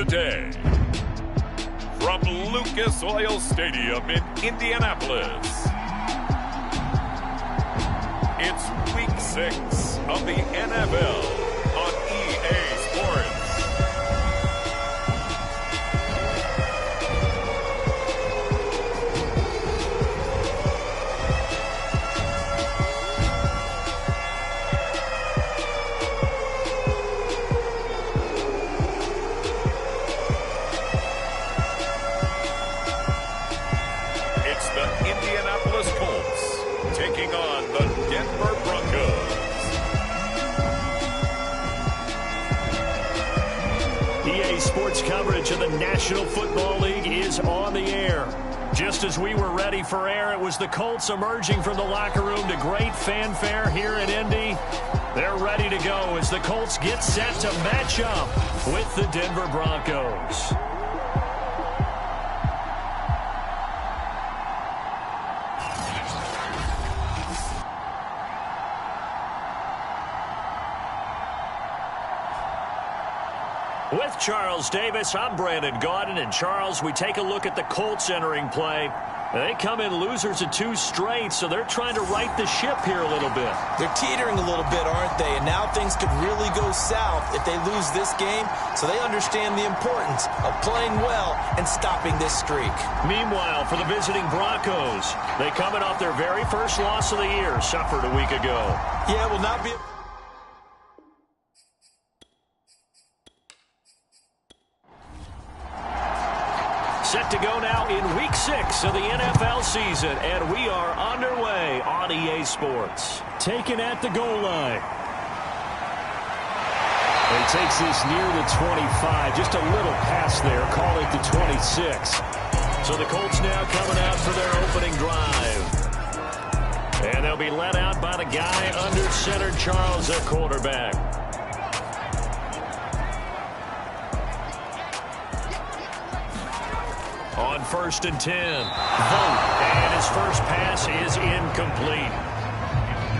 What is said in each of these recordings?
the day. From Lucas Oil Stadium in Indianapolis, it's Week 6 of the NFL on EA Sports. Sports coverage of the National Football League is on the air. Just as we were ready for air, it was the Colts emerging from the locker room to great fanfare here in Indy. They're ready to go as the Colts get set to match up with the Denver Broncos. With Charles Davis, I'm Brandon Gaudin. And Charles, we take a look at the Colts entering play. They come in losers of 2 straight, so they're trying to right the ship here a little bit. They're teetering a little bit, aren't they? And now things could really go south if they lose this game, so they understand the importance of playing well and stopping this streak. Meanwhile, for the visiting Broncos, they coming off their very first loss of the year, suffered a week ago. Yeah, will not be... Set to go now in Week 6 of the NFL season, and we are underway on EA Sports. Taken at the goal line. He takes this near the 25, just a little pass there, call it the 26. So the Colts now coming out for their opening drive. And they'll be led out by the guy under center, Charles, their quarterback. On 1st and 10, Vogt, and his first pass is incomplete.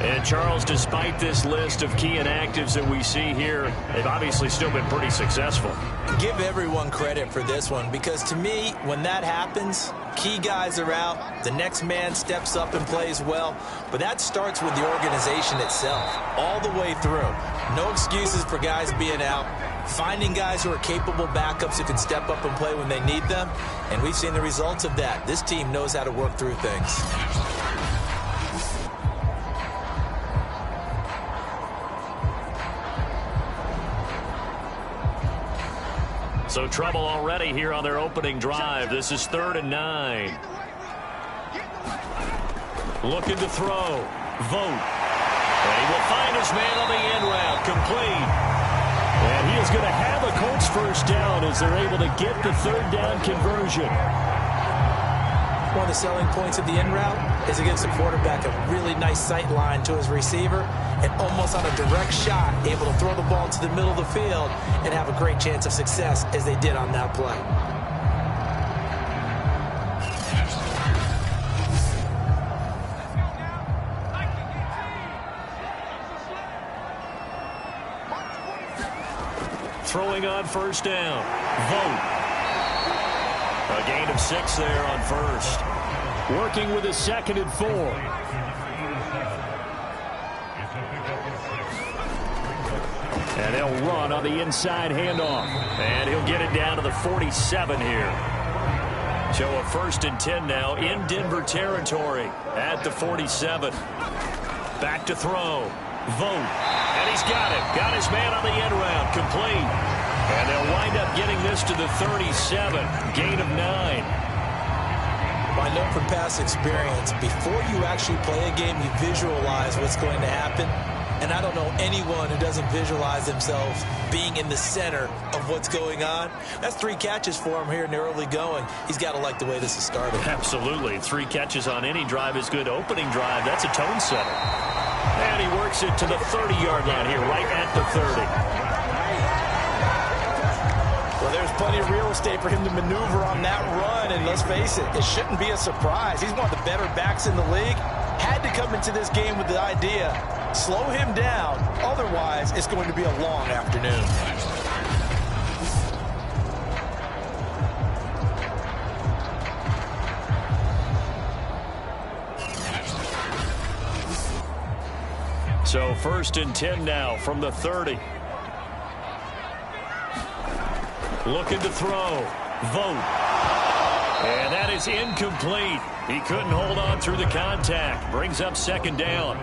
And Charles, despite this list of key inactives that we see here, they've obviously still been pretty successful. Give everyone credit for this one, because to me, when that happens, key guys are out, the next man steps up and plays well, but that starts with the organization itself, all the way through. No excuses for guys being out. Finding guys who are capable backups who can step up and play when they need them. And we've seen the results of that. This team knows how to work through things. So trouble already here on their opening drive. This is 3rd and 9. Looking to throw. Vogt. And he will find his man on the end route. Complete. And he is going to have a Colts first down as they're able to get the 3rd down conversion. One of the selling points of the in route is against the quarterback, a really nice sight line to his receiver, and almost on a direct shot, able to throw the ball to the middle of the field and have a great chance of success as they did on that play. Throwing on 1st down. Vogt. A gain of 6 there on 1st. Working with a 2nd and 4. And they'll run on the inside handoff. And he'll get it down to the 47 here. So a 1st and 10 now in Denver territory at the 47. Back to throw. Vogt. And he's got it. Got his man on the end round. Complete. And they'll wind up getting this to the 37. Gain of 9. I know from past experience, before you actually play a game, you visualize what's going to happen. And I don't know anyone who doesn't visualize themselves being in the center of what's going on. That's 3 catches for him here in the early going. He's got to like the way this is started. Absolutely. 3 catches on any drive is good. Opening drive, that's a tone setter. And he works it to the 30-yard line here, right at the 30. Well, there's plenty of real estate for him to maneuver on that run, and let's face it, it shouldn't be a surprise. He's one of the better backs in the league. Had to come into this game with the idea, slow him down, otherwise it's going to be a long afternoon. So 1st and 10 now from the 30. Looking to throw. Vote. And that is incomplete. He couldn't hold on through the contact. Brings up 2nd down.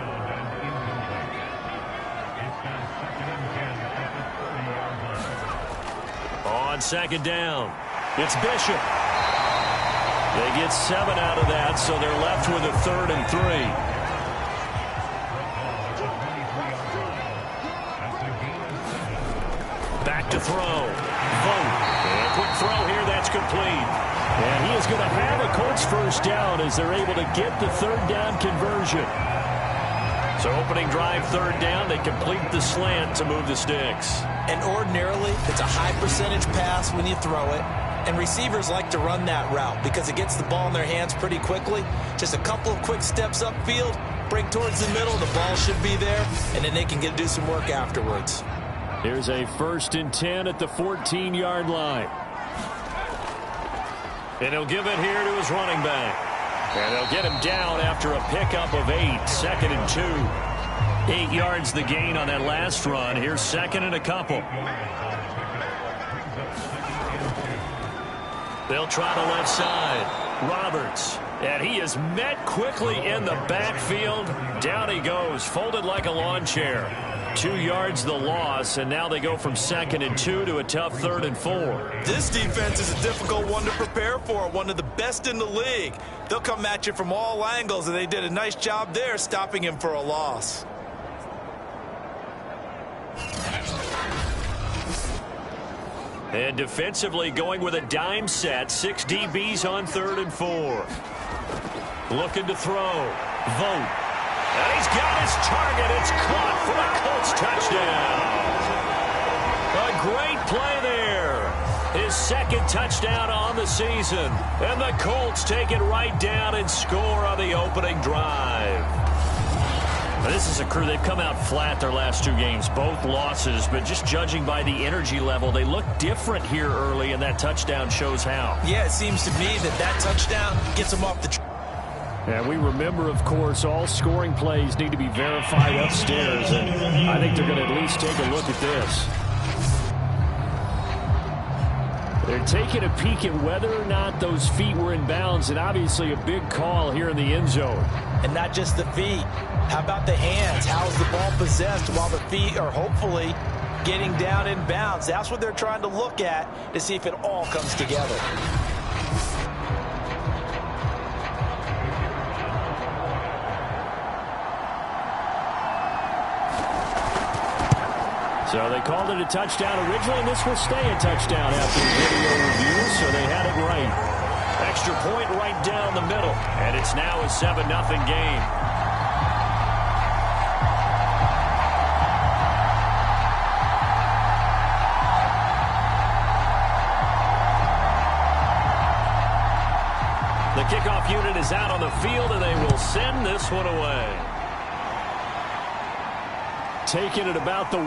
On 2nd down, it's Bishop. They get 7 out of that, so they're left with a 3rd and 3. Back to throw. Vote. And a quick throw here. That's complete. And he is going to have a Colts 1st down as they're able to get the 3rd down conversion. So opening drive 3rd down. They complete the slant to move the sticks. And ordinarily, it's a high percentage pass when you throw it. And receivers like to run that route because it gets the ball in their hands pretty quickly. Just a couple of quick steps upfield, break towards the middle, the ball should be there, and then they can do some work afterwards. Here's a 1st and 10 at the 14-yard line. And he'll give it here to his running back. And they'll get him down after a pickup of 8, 2nd and 2. 8 yards the gain on that last run. Here's 2nd and a couple. They'll try the left side. Roberts. And he is met quickly in the backfield. Down he goes, folded like a lawn chair. 2 yards the loss, and now they go from 2nd and 2 to a tough 3rd and 4. This defense is a difficult one to prepare for, one of the best in the league. They'll come at you from all angles, and they did a nice job there stopping him for a loss. And defensively going with a dime set. 6 DBs on 3rd and 4. Looking to throw. Vote. And he's got his target. It's caught for a Colts touchdown. A great play there. His 2nd touchdown on the season. And the Colts take it right down and score on the opening drive. This is a crew, they've come out flat their last 2 games, both losses, but just judging by the energy level, they look different here early, and that touchdown shows how. Yeah, it seems to me that touchdown gets them off the track. And we remember, of course, all scoring plays need to be verified upstairs, and I think they're going to at least take a look at this. They're taking a peek at whether or not those feet were in bounds, and obviously a big call here in the end zone. And not just the feet. How about the hands? How is the ball possessed while the feet are hopefully getting down in bounds? That's what they're trying to look at to see if it all comes together. So they called it a touchdown originally, and this will stay a touchdown after the video review, so they had it right. Extra point right down the middle, and it's now a 7-0 game. The kickoff unit is out on the field, and they will send this one away. Taking it about the 1.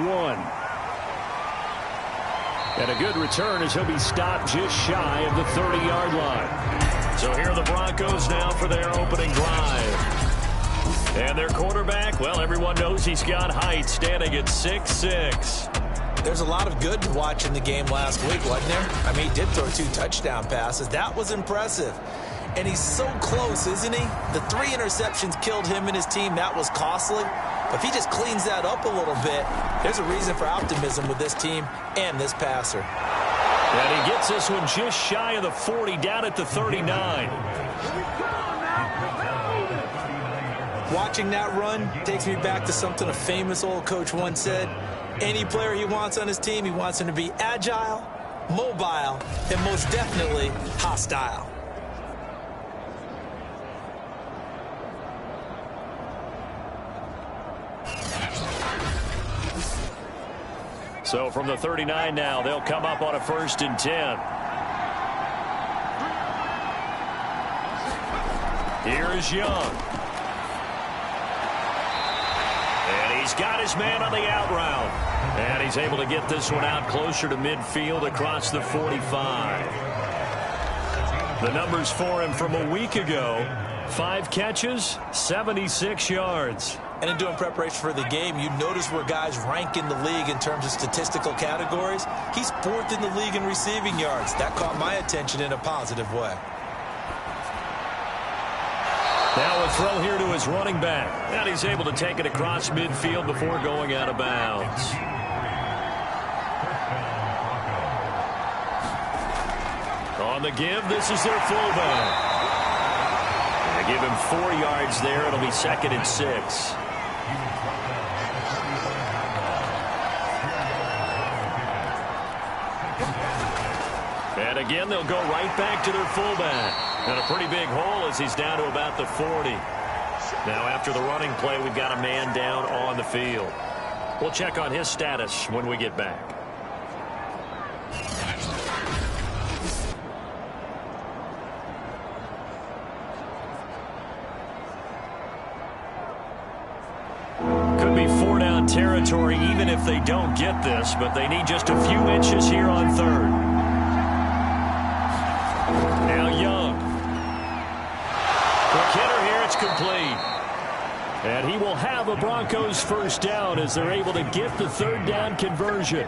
And a good return as he'll be stopped just shy of the 30-yard line. So here are the Broncos now for their opening drive. And their quarterback, well, everyone knows he's got height, standing at 6'6". There's a lot of good to watch in the game last week, wasn't there? I mean, he did throw 2 touchdown passes. That was impressive. And he's so close, isn't he? The 3 interceptions killed him and his team. That was costly. But if he just cleans that up a little bit, there's a reason for optimism with this team and this passer. And he gets this one just shy of the 40, down at the 39. Watching that run takes me back to something a famous old coach once said. Any player he wants on his team, he wants him to be agile, mobile, and most definitely hostile. So from the 39 now, they'll come up on a 1st and 10. Here is Young. And he's got his man on the out route. And he's able to get this one out closer to midfield across the 45. The numbers for him from a week ago: 5 catches, 76 yards. And in doing preparation for the game, you notice where guys rank in the league in terms of statistical categories. He's 4th in the league in receiving yards. That caught my attention in a positive way. Now a throw here to his running back. And he's able to take it across midfield before going out of bounds. On the give, this is their fullback. They give him 4 yards there. It'll be 2nd and 6. And again, they'll go right back to their fullback. And a pretty big hole as he's down to about the 40. Now after the running play, we've got a man down on the field. We'll check on his status when we get back. Could be 4-down territory even if they don't get this, but they need just a few inches here on 3rd. Now Young. Quick hitter here, it's complete. And he will have a Broncos 1st down as they're able to get the 3rd down conversion.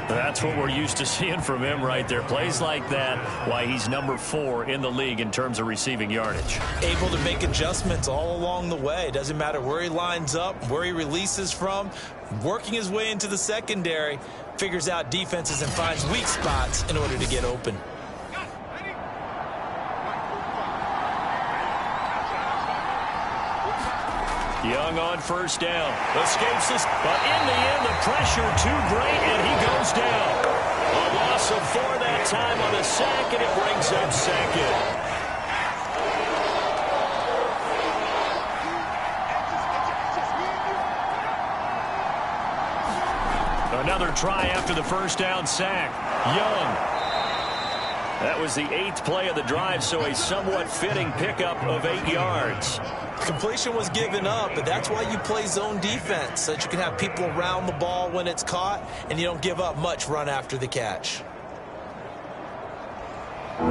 That's what we're used to seeing from him right there. Plays like that, why he's number 4 in the league in terms of receiving yardage. Able to make adjustments all along the way. Doesn't matter where he lines up, where he releases from. Working his way into the secondary, figures out defenses and finds weak spots in order to get open. Young on 1st down. Escapes this, but in the end, the pressure too great, and he goes down. A loss of 4 that time on the sack, and it brings up 2nd. Another try after the 1st down sack. Young. That was the 8th play of the drive, so a somewhat fitting pickup of 8 yards. Completion was given up, but that's why you play zone defense, so that you can have people around the ball when it's caught, and you don't give up much run after the catch.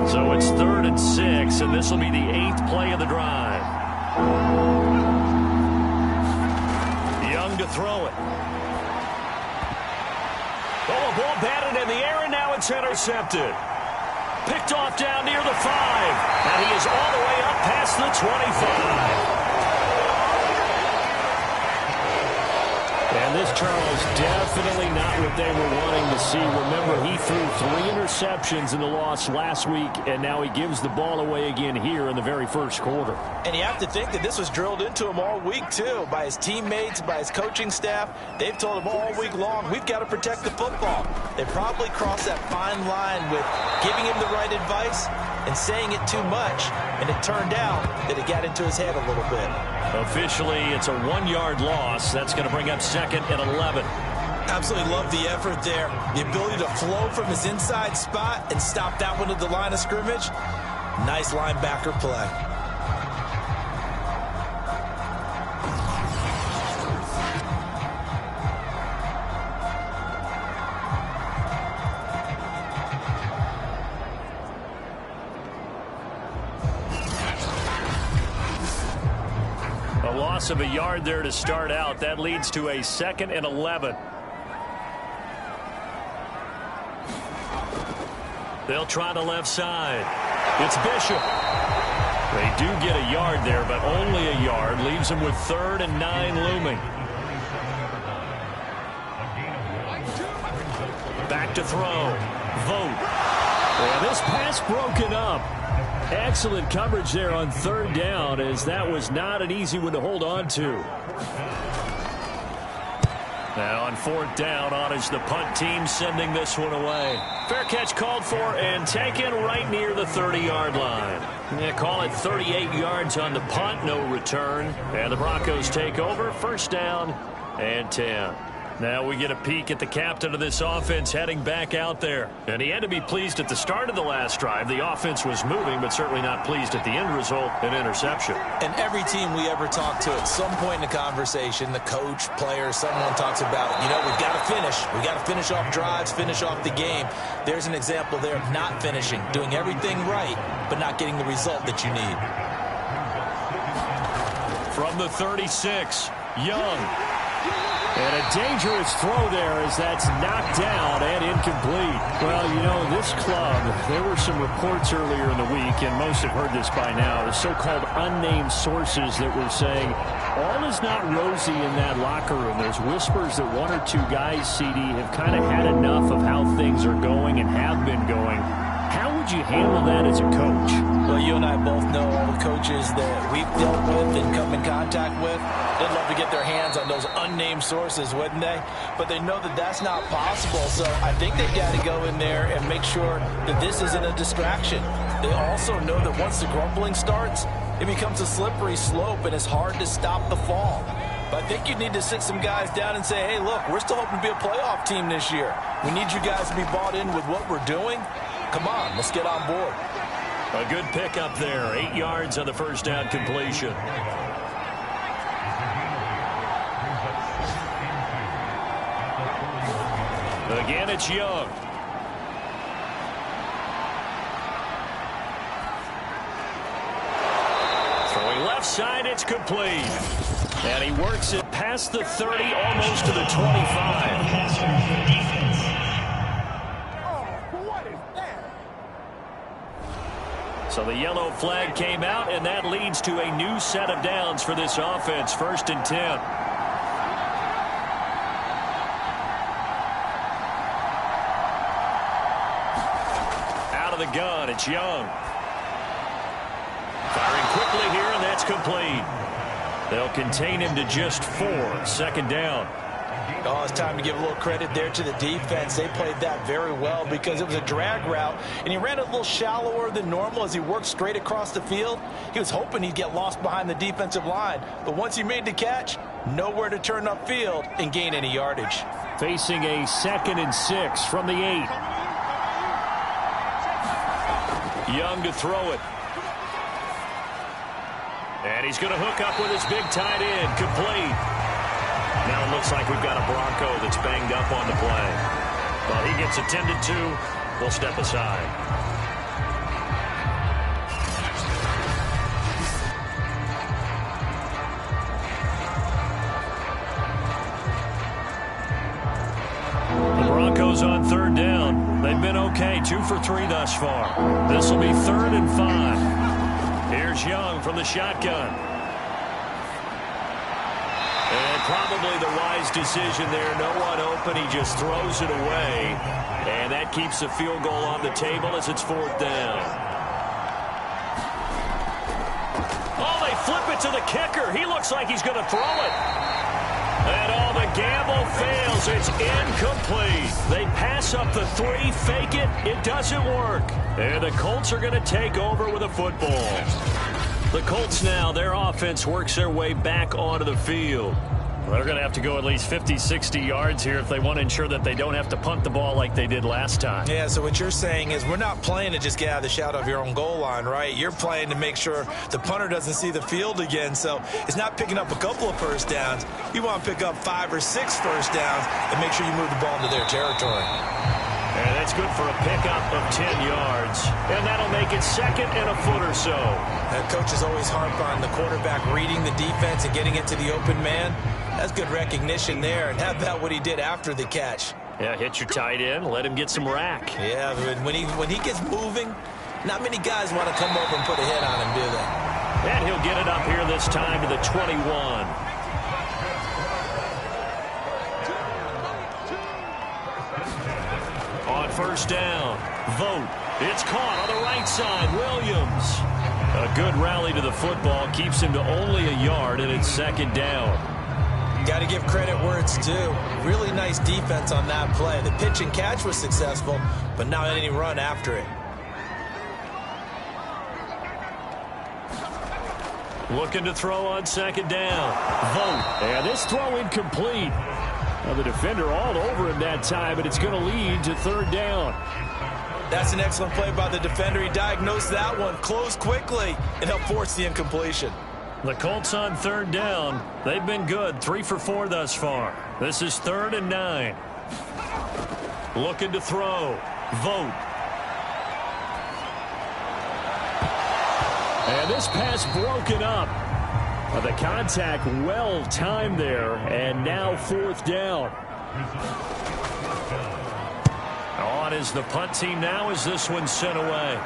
So it's 3rd and 6, and this will be the 8th play of the drive. Young to throw it. Oh, a ball batted in the air, and now it's intercepted. Picked off down near the 5, and he is all the way up past the 25. And this, Charles, definitely not what they were wanting to see. Remember, he threw 3 interceptions in the loss last week, and now he gives the ball away again here in the very 1st quarter. And you have to think that this was drilled into him all week, too, by his teammates, by his coaching staff. They've told him all week long, we've got to protect the football. They probably crossed that fine line with giving him the right advice and saying it too much, and it turned out that it got into his head a little bit. Officially, it's a 1-yard loss. That's going to bring up 2nd and 11. Absolutely love the effort there. The ability to flow from his inside spot and stop that one at the line of scrimmage. Nice linebacker play. Loss of a yard there to start out. That leads to a 2nd and 11. They'll try the left side. It's Bishop. They do get a yard there, but only a yard. Leaves them with 3rd and 9 looming. Back to throw. Vote. And this pass broken up. Excellent coverage there on 3rd down, as that was not an easy one to hold on to. Now on 4th down, on is the punt team sending this one away. Fair catch called for and taken right near the 30-yard line. They call it 38 yards on the punt, no return. And the Broncos take over, 1st down and 10. Now we get a peek at the captain of this offense heading back out there. And he had to be pleased at the start of the last drive. The offense was moving, but certainly not pleased at the end result, an interception. And every team we ever talk to at some point in the conversation, the coach, player, someone talks about, you know, we've got to finish. We've got to finish off drives, finish off the game. There's an example there of not finishing, doing everything right, but not getting the result that you need. From the 36, Young. And a dangerous throw there as that's knocked down and incomplete. Well, you know, this club, there were some reports earlier in the week, and most have heard this by now, the so-called unnamed sources that were saying all is not rosy in that locker room. There's whispers that one or two guys, CD, have kind of had enough of how things are going and have been going. How would you handle that as a coach? Well, you and I both know all the coaches that we've dealt with and come in contact with. They'd love to get their hands on those unnamed sources, wouldn't they? But they know that that's not possible, so I think they've got to go in there and make sure that this isn't a distraction. They also know that once the grumbling starts, it becomes a slippery slope and it's hard to stop the fall. But I think you need to sit some guys down and say, hey, look, we're still hoping to be a playoff team this year. We need you guys to be bought in with what we're doing. Come on, let's get on board. A good pickup there. 8 yards on the first down completion. Again, it's Young. Throwing left side, it's complete. And he works it past the 30, almost to the 25. So the yellow flag came out, and that leads to a new set of downs for this offense. 1st and 10. Out of the gun, it's Young. Firing quickly here, and that's complete. They'll contain him to just 4. 2nd down. Oh, it's time to give a little credit there to the defense. They played that very well because it was a drag route, and he ran a little shallower than normal as he worked straight across the field. He was hoping he'd get lost behind the defensive line, but once he made the catch, nowhere to turn upfield and gain any yardage. Facing a 2nd and 6 from the 8. Young to throw it. And he's going to hook up with his big tight end. Complete. Now it looks like we've got a Bronco that's banged up on the play. Well, he gets attended to. We'll step aside. The Broncos on 3rd down. They've been okay. 2 for 3 thus far. This will be 3rd and 5. Here's Young from the shotgun. And probably the wise decision there. No one open. He just throws it away. And that keeps the field goal on the table as it's 4th down. Oh, they flip it to the kicker. He looks like he's going to throw it. And all the gamble fails. It's incomplete. They pass up the 3, fake it. It doesn't work. And the Colts are going to take over with a football. The Colts now, their offense works their way back onto the field. Well, they're going to have to go at least 50, 60 yards here if they want to ensure that they don't have to punt the ball like they did last time. Yeah, so what you're saying is we're not playing to just get out of the shadow of your own goal line, right? You're playing to make sure the punter doesn't see the field again. So it's not picking up a couple of first downs. You want to pick up 5 or 6 first downs and make sure you move the ball into their territory. And that's good for a pickup of 10 yards. And that'll make it 2nd and a foot or so. That coaches always harp on the quarterback reading the defense and getting it to the open man. That's good recognition there. And how about what he did after the catch? Yeah, hit your tight end, let him get some rack. Yeah, when he gets moving, not many guys want to come over and put a hit on him, do they? And he'll get it up here this time to the 21. On 1st down, Vogt. It's caught on the right side. Williams. A good rally to the football keeps him to only a yard, and it's 2nd down. Got to give credit where it's due. Really nice defense on that play. The pitch and catch was successful, but not any run after it. Looking to throw on 2nd down. Vogt. And this throw incomplete. Now the defender all over him that time, but it's going to lead to 3rd down. That's an excellent play by the defender. He diagnosed that one, closed quickly, and helped force the incompletion. The Colts on 3rd down. They've been good. 3 for 4 thus far. This is 3rd and 9. Looking to throw. Vogt. And this pass broken up. The contact well timed there, and now 4th down. On is the punt team now as this one's sent away.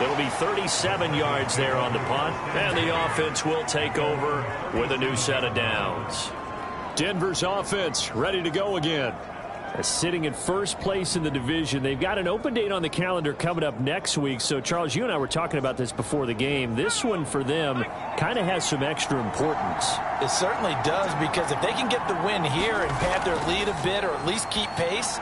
It'll be 37 yards there on the punt, and the offense will take over with a new set of downs. Denver's offense ready to go again. Sitting in first place in the division. They've got an open date on the calendar coming up next week. So, Charles, you and I were talking about this before the game. This one for them kind of has some extra importance. It certainly does, because if they can get the win here and pad their lead a bit or at least keep pace,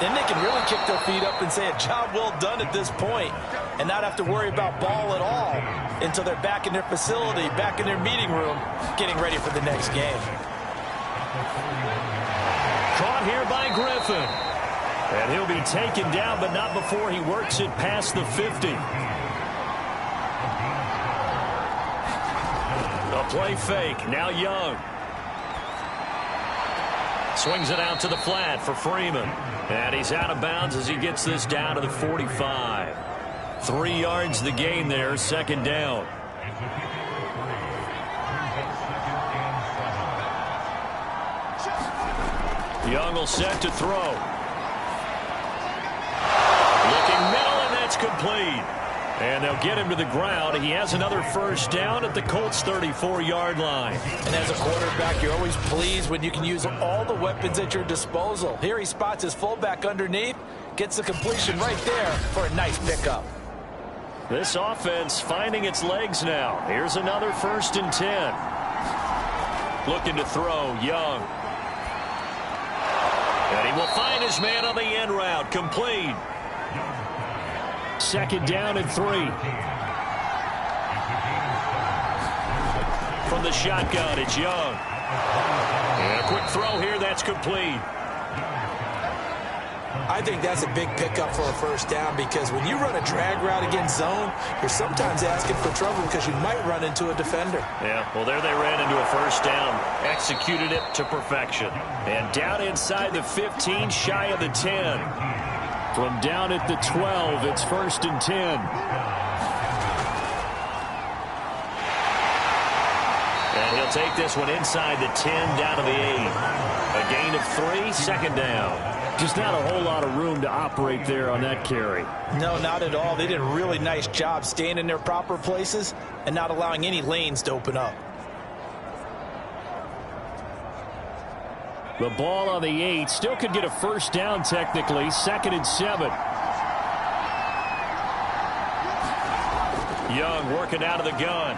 then they can really kick their feet up and say a job well done at this point and not have to worry about ball at all until they're back in their facility, back in their meeting room, getting ready for the next game. Caught here by Griffin. And he'll be taken down, but not before he works it past the 50. The play fake. Now Young. Swings it out to the flat for Freeman. And he's out of bounds as he gets this down to the 45. 3 yards the gain there, 2nd down. Young will set to throw. Looking middle, and that's complete. And they'll get him to the ground. He has another 1st down at the Colts' 34-yard line. And as a quarterback, you're always pleased when you can use all the weapons at your disposal. Here he spots his fullback underneath, gets the completion right there for a nice pickup. This offense finding its legs now. Here's another 1st and 10. Looking to throw, Young. And he will find his man on the end route. Complete. 2nd down and 3. From the shotgun, it's Young. And a quick throw here, that's complete. I think that's a big pickup for a 1st down, because when you run a drag route against zone, you're sometimes asking for trouble because you might run into a defender. Yeah, well, there they ran into a 1st down. Executed it to perfection. And down inside the 15, shy of the 10. From down at the 12, it's 1st and 10. And he'll take this one inside the 10, down to the 8. A gain of 3, 2nd down. Just not a whole lot of room to operate there on that carry. No, not at all. They did a really nice job staying in their proper places and not allowing any lanes to open up. The ball on the 8. Still could get a 1st down technically. 2nd and 7. Young working out of the gun.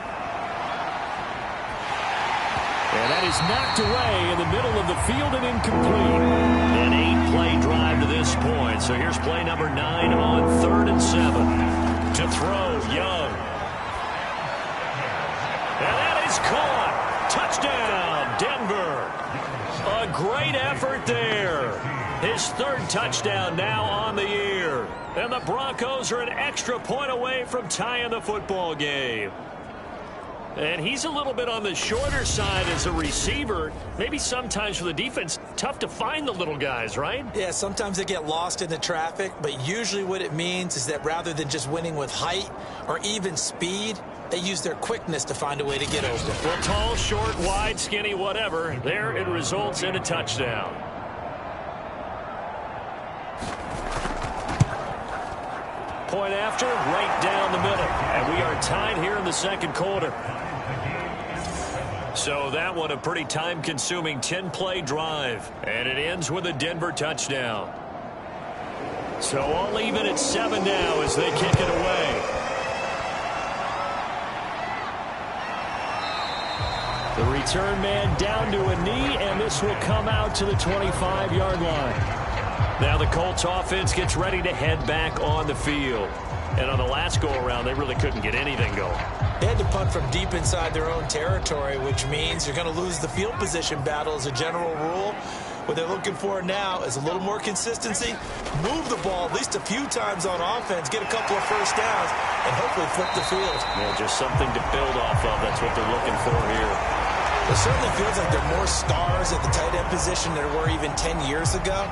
And that is knocked away in the middle of the field and incomplete. An 8-play drive to this point. So here's play number 9 on 3rd and 7. To throw, Young. And that is caught. Touchdown, Denver. A great effort there. His 3rd touchdown now on the year. And the Broncos are an extra point away from tying the football game. And he's a little bit on the shorter side as a receiver. Maybe sometimes for the defense, tough to find the little guys, right? Yeah, sometimes they get lost in the traffic, but usually what it means is that rather than just winning with height or even speed, they use their quickness to find a way to get open. Well, tall, short, wide, skinny, whatever. There it results in a touchdown. Point after, right down the middle. And we are tied here in the 2nd quarter. So that one a pretty time-consuming 10-play drive. And it ends with a Denver touchdown. So all even at 7 now as they kick it away. The return man down to a knee, and this will come out to the 25-yard line. Now the Colts offense gets ready to head back on the field. And on the last go-around, they really couldn't get anything going. They had to punt from deep inside their own territory, which means you're going to lose the field position battle as a general rule. What they're looking for now is a little more consistency, move the ball at least a few times on offense, get a couple of 1st downs, and hopefully flip the field. Yeah, just something to build off of. That's what they're looking for here. It certainly feels like there are more stars at the tight end position than there were even 10 years ago.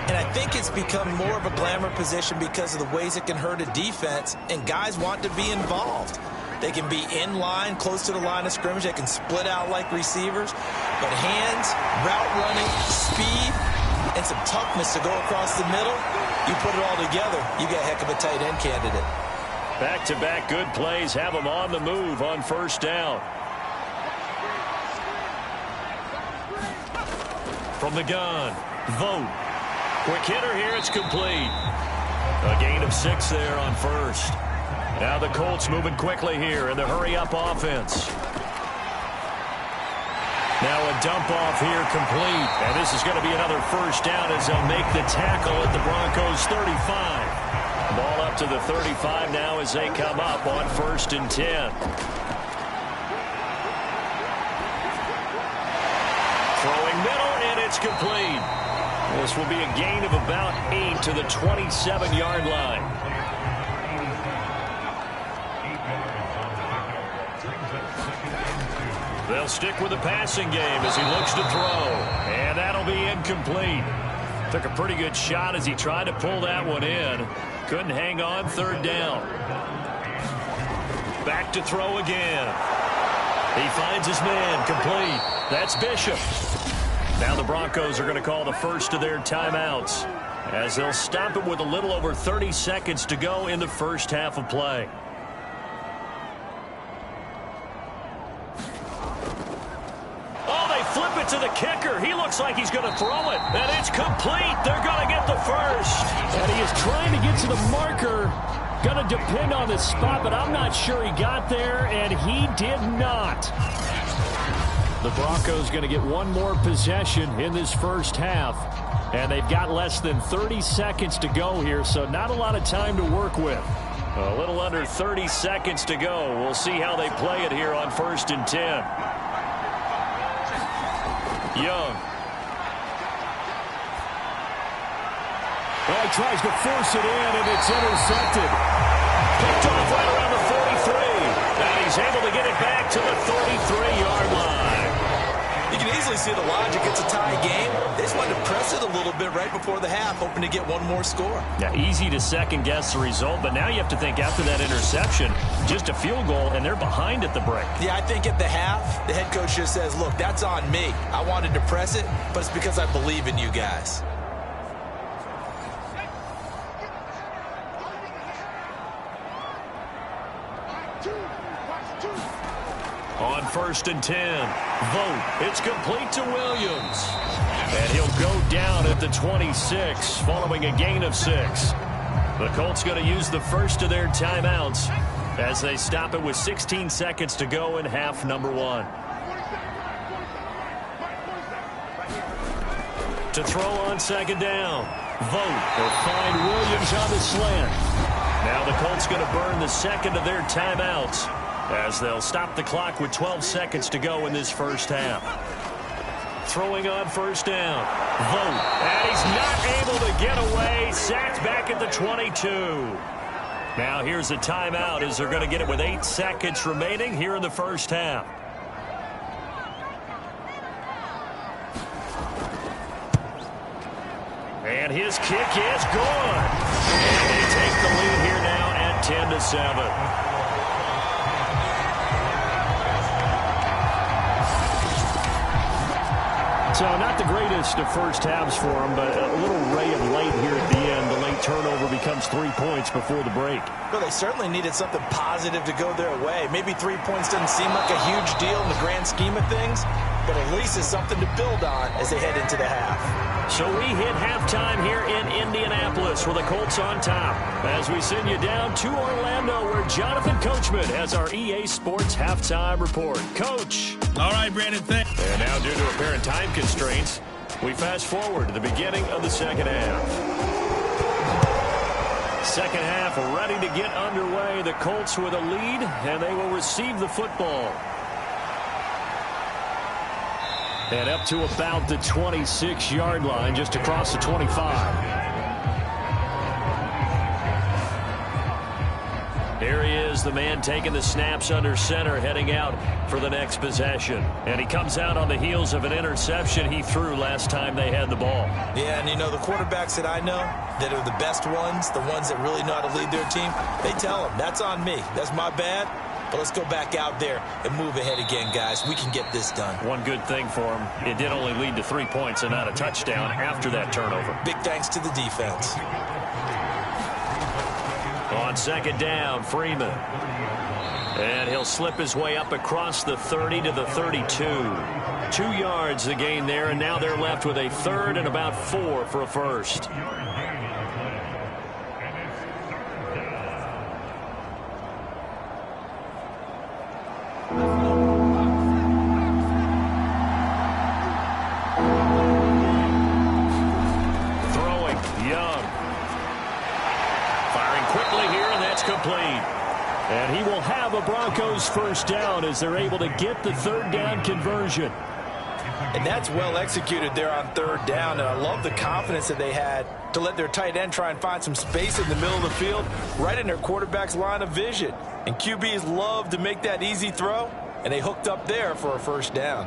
And I think it's become more of a glamour position because of the ways it can hurt a defense, and guys want to be involved. They can be in line, close to the line of scrimmage. They can split out like receivers. But hands, route running, speed, and some toughness to go across the middle, you put it all together, you got a heck of a tight end candidate. Back-to-back good plays have them on the move on first down. From the gun, Vogt. Quick hitter here, it's complete. A gain of 6 there on first. Now the Colts moving quickly here in the hurry-up offense. Now a dump-off here complete. And this is going to be another first down as they'll make the tackle at the Broncos' 35. Ball up to the 35 now as they come up on 1st and 10. Throwing middle, and it's complete. This will be a gain of about 8 to the 27-yard line. They'll stick with the passing game as he looks to throw. And that'll be incomplete. Took a pretty good shot as he tried to pull that one in. Couldn't hang on, 3rd down. Back to throw again. He finds his man, complete. That's Bishop. Now the Broncos are going to call the first of their timeouts as they'll stop it with a little over 30 seconds to go in the first half of play. Flip it to the kicker. He looks like he's going to throw it. And it's complete. They're going to get the first. And he is trying to get to the marker. Going to depend on the spot, but I'm not sure he got there, and he did not. The Broncos going to get one more possession in this first half. And they've got less than 30 seconds to go here, so not a lot of time to work with. A little under 30 seconds to go. We'll see how they play it here on 1st and 10. Young. Well, he tries to force it in, and it's intercepted. Picked off right around the 43. And he's able to get it back to the 33-yard line. You can easily see the logic. It's a tie game. They just wanted to press it a little bit right before the half, hoping to get one more score. Yeah, easy to second-guess the result, but now you have to think after that interception, just a field goal, and they're behind at the break. Yeah, I think at the half, the head coach just says, look, that's on me. I wanted to press it, but it's because I believe in you guys. On 1st and 10, Vogt. It's complete to Williams. And he'll go down at the 26 following a gain of 6. The Colts going to use the first of their timeouts as they stop it with 16 seconds to go in half number 1. To throw on 2nd down. Vogt will find Williams on the slant. Now the Colts going to burn the second of their timeouts as they'll stop the clock with 12 seconds to go in this first half. Throwing on 1st down. Vogt. And he's not able to get away. Sacked back at the 22. Now here's a timeout as they're going to get it with 8 seconds remaining here in the first half. And his kick is good. And they take the lead here now at 10-7. So not the greatest of first halves for him, but a little ray of light here at the end. The late turnover becomes 3 points before the break. Well, they certainly needed something positive to go their way. Maybe 3 points doesn't seem like a huge deal in the grand scheme of things, but at least it's something to build on as they head into the half. So we hit halftime here in Indianapolis with the Colts on top as we send you down to Orlando where Jonathan Coachman has our EA Sports halftime report. Coach. All right, Brandon, thanks. And now due to apparent time constraints, we fast forward to the beginning of the second half. Second half ready to get underway. The Colts with a lead, and they will receive the football. And up to about the 26-yard line, just across the 25. Here he is, the man taking the snaps under center, heading out for the next possession. And he comes out on the heels of an interception he threw last time they had the ball. Yeah, and you know, the quarterbacks that I know that are the best ones, the ones that really know how to lead their team, they tell them, that's on me. That's my bad. But let's go back out there and move ahead again, guys. We can get this done. One good thing for him, it did only lead to 3 points and not a touchdown after that turnover. Big thanks to the defense. On second down, Freeman. And he'll slip his way up across the 30 to the 32. 2 yards the gain there, and now they're left with a third and about 4 for a first. Throwing, Young. Firing quickly here, and that's complete. And he will have a Broncos first down as they're able to get the third down conversion. And that's well executed there on third down. And I love the confidence that they had to let their tight end try and find some space in the middle of the field, right in their quarterback's line of vision. And QBs love to make that easy throw, and they hooked up there for a first down.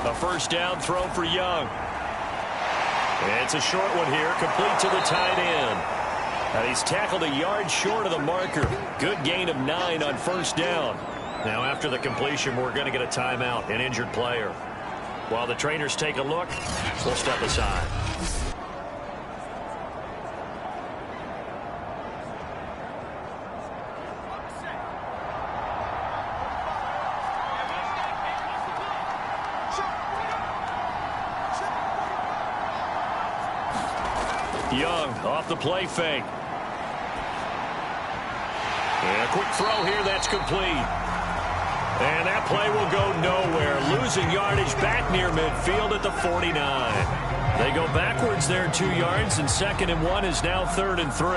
A first down throw for Young. It's a short one here, complete to the tight end. And he's tackled a yard short of the marker. Good gain of 9 on first down. Now after the completion, we're going to get a timeout, an injured player. While the trainers take a look, we'll step aside. Young off the play fake. And a quick throw here, that's complete. And that play will go nowhere. Losing yardage back near midfield at the 49. They go backwards there 2 yards, and 2nd and 1 is now 3rd and 3.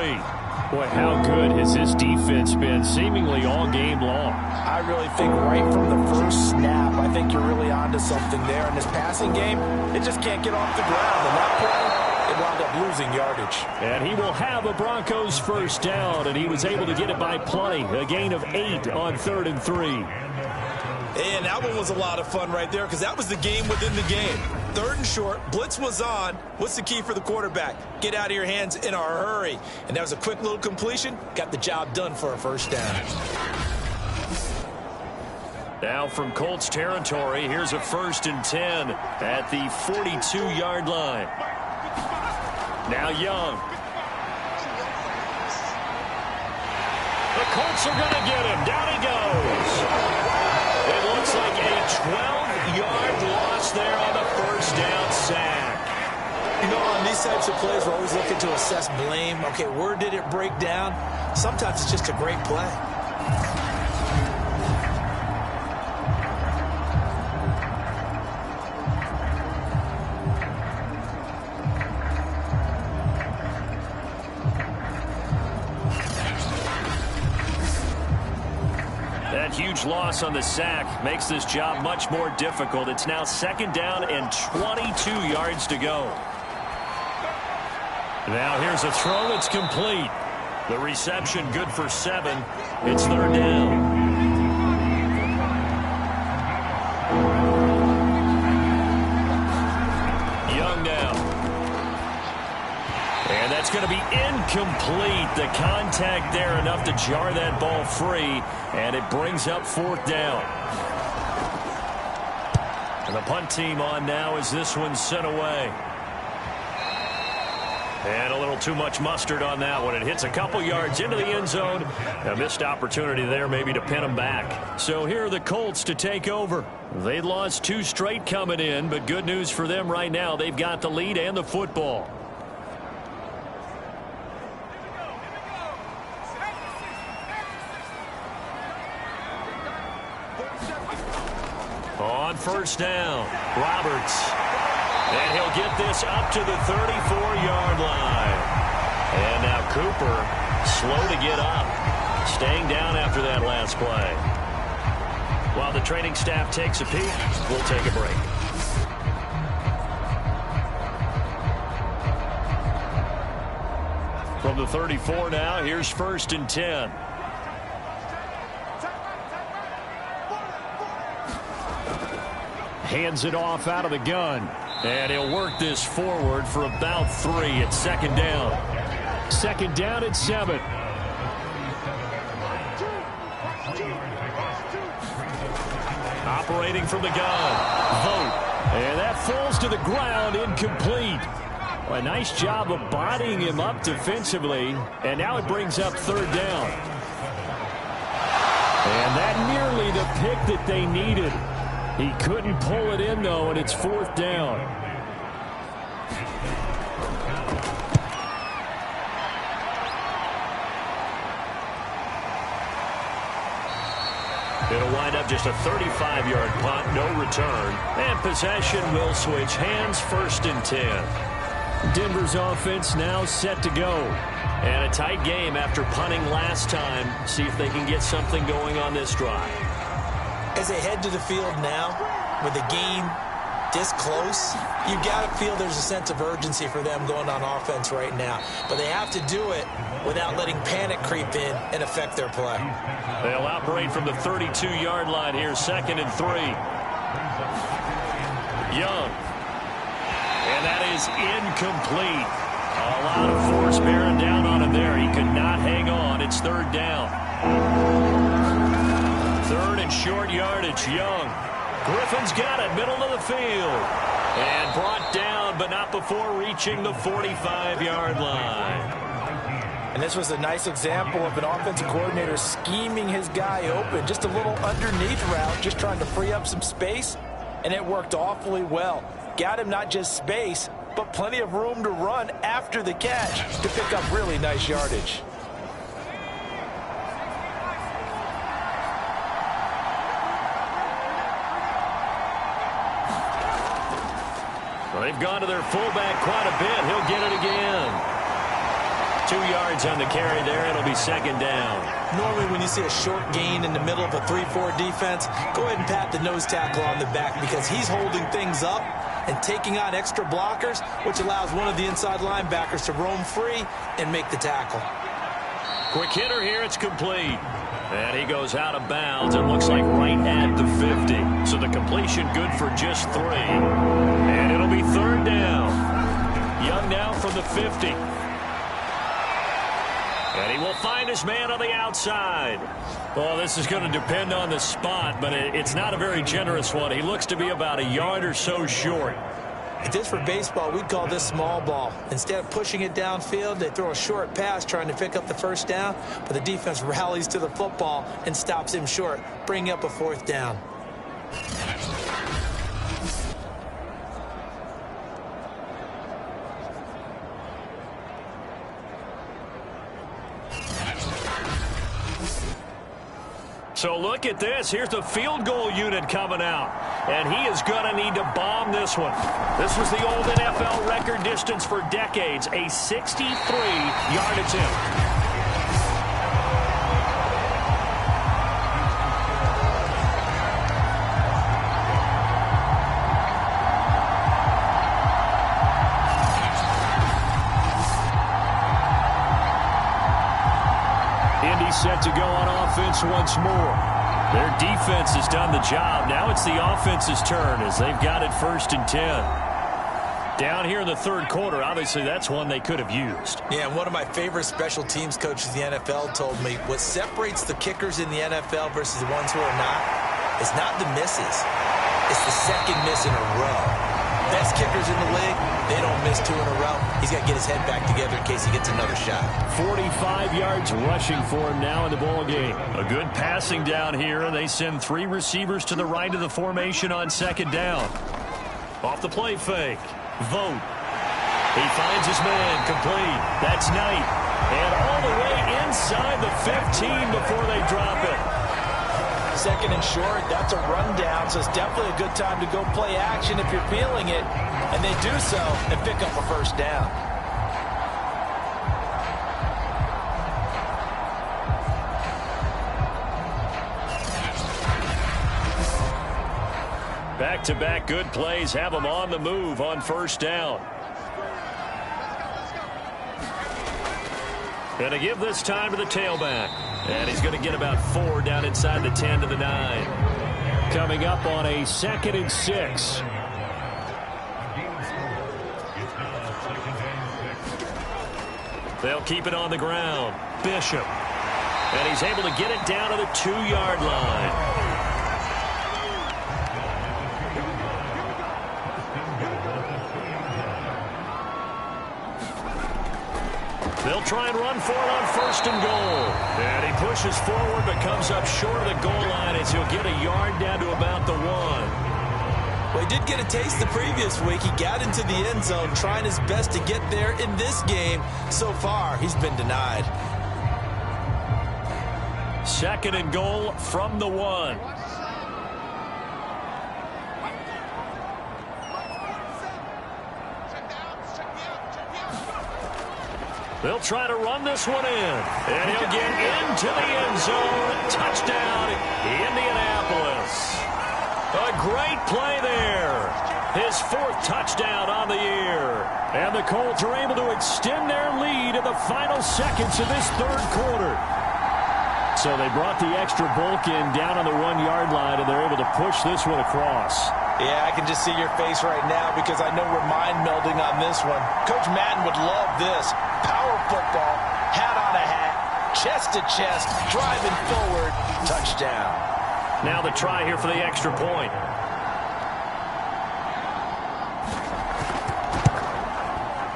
Boy, how good has this defense been seemingly all game long? I really think right from the first snap, I think you're really onto something there. In this passing game, it just can't get off the ground. And that play, it wound up losing yardage. And he will have a Broncos first down, and he was able to get it by play. A gain of 8 on 3rd and 3. And that one was a lot of fun right there because that was the game within the game. 3rd and short, blitz was on. What's the key for the quarterback? Get out of your hands in a hurry. And that was a quick little completion. Got the job done for a first down. Now from Colts territory, here's a 1st and 10 at the 42-yard line. Now Young. The Colts are going to get him. Down he goes. It looks like a 12-yard loss there on the first down sack. You know, on these types of plays, we're always looking to assess blame. Okay, where did it break down? Sometimes it's just a great play. That huge loss on the sack makes this job much more difficult. It's now 2nd down and 22 yards to go. Now here's a throw that's complete. The reception good for 7. It's 3rd down. Young now. And that's going to be incomplete. The contact there enough to jar that ball free, and it brings up 4th down. And the punt team on now as this one's sent away. And a little too much mustard on that one. It hits a couple yards into the end zone. A missed opportunity there maybe to pin them back. So here are the Colts to take over. They lost 2 straight coming in, but good news for them right now. They've got the lead and the football. On first down, Roberts. And he'll get this up to the 34-yard line. And now Cooper, slow to get up, staying down after that last play. While the training staff takes a peek, we'll take a break. From the 34 now, here's 1st and 10. Hands it off out of the gun. And he'll work this forward for about 3 at second down. Second down at 7. Operating from the gun. Vogt. And that falls to the ground, incomplete. A nice job of bodying him up defensively. And now it brings up third down. And that nearly the pick that they needed. He couldn't pull it in, though, and it's fourth down. It'll wind up just a 35-yard punt, no return. And possession will switch hands, first and 10. Denver's offense now set to go. And a tight game after punting last time. See if they can get something going on this drive. As they head to the field now, with the game this close, you've got to feel there's a sense of urgency for them going on offense right now. But they have to do it without letting panic creep in and affect their play. They'll operate from the 32-yard line here, second and 3. Young. And that is incomplete. A lot of force bearing down on him there. He could not hang on. It's third down. Third and short yardage, Young. Griffin's got it, middle of the field. And brought down, but not before reaching the 45-yard line. And this was a nice example of an offensive coordinator scheming his guy open. Just a little underneath route, just trying to free up some space. And it worked awfully well. Got him not just space, but plenty of room to run after the catch to pick up really nice yardage. Well, they've gone to their fullback quite a bit. He'll get it again. 2 yards on the carry there. It'll be second down. Normally when you see a short gain in the middle of a 3-4 defense, go ahead and pat the nose tackle on the back because he's holding things up and taking on extra blockers, which allows one of the inside linebackers to roam free and make the tackle. Quick hitter here. It's complete. And he goes out of bounds. It looks like right at the 50. So the completion good for just 3. And it'll be third down. Young now from the 50. And he will find his man on the outside. Well, this is going to depend on the spot, but it's not a very generous one. He looks to be about a yard or so short. If this were baseball, we'd call this small ball. Instead of pushing it downfield, they throw a short pass trying to pick up the first down, but the defense rallies to the football and stops him short, bringing up a fourth down. So look at this. Here's the field goal unit coming out. And he is going to need to bomb this one. This was the old NFL record distance for decades, a 63-yard attempt. Set to go on offense once more. Their defense has done the job. Now it's the offense's turn as they've got it first and 10. Down here in the third quarter, obviously that's one they could have used. Yeah, and one of my favorite special teams coaches in the NFL told me what separates the kickers in the NFL versus the ones who are not, it's not the misses. It's the second miss in a row. Best kickers in the league, they don't miss 2 in a row. He's got to get his head back together in case he gets another shot. 45 yards rushing for him now in the ball game. A good passing down here. They send 3 receivers to the right of the formation on second down. Off the play fake. Vogt. He finds his man complete. That's Knight. And all the way inside the 15 before they drop it. Second and short, that's a rundown, so it's definitely a good time to go play action if you're feeling it. And they do so and pick up a first down. Back-to-back good plays have them on the move on first down. Going to give this time to the tailback. And he's going to get about 4 down inside the 10 to the 9. coming up on a 2nd and 6. They'll keep it on the ground. Bishop. And he's able to get it down to the 2-yard line. They'll try and run for it on 1st and goal. And he pushes forward but comes up short of the goal line as he'll get a yard down to about the 1. Well, he did get a taste the previous week. He got into the end zone trying his best to get there in this game. So far, he's been denied. 2nd and goal from the 1. They'll try to run this one in. And he'll get into the end zone. Touchdown, Indianapolis. A great play there. His 4th touchdown on the year. And the Colts are able to extend their lead in the final seconds of this 3rd quarter. So they brought the extra bulk in down on the 1-yard line, and they're able to push this one across. Yeah, I can just see your face right now because I know we're mind melding on this one. Coach Madden would love this. Power football, hat on a hat, chest to chest, driving forward, touchdown. Now the try here for the extra point.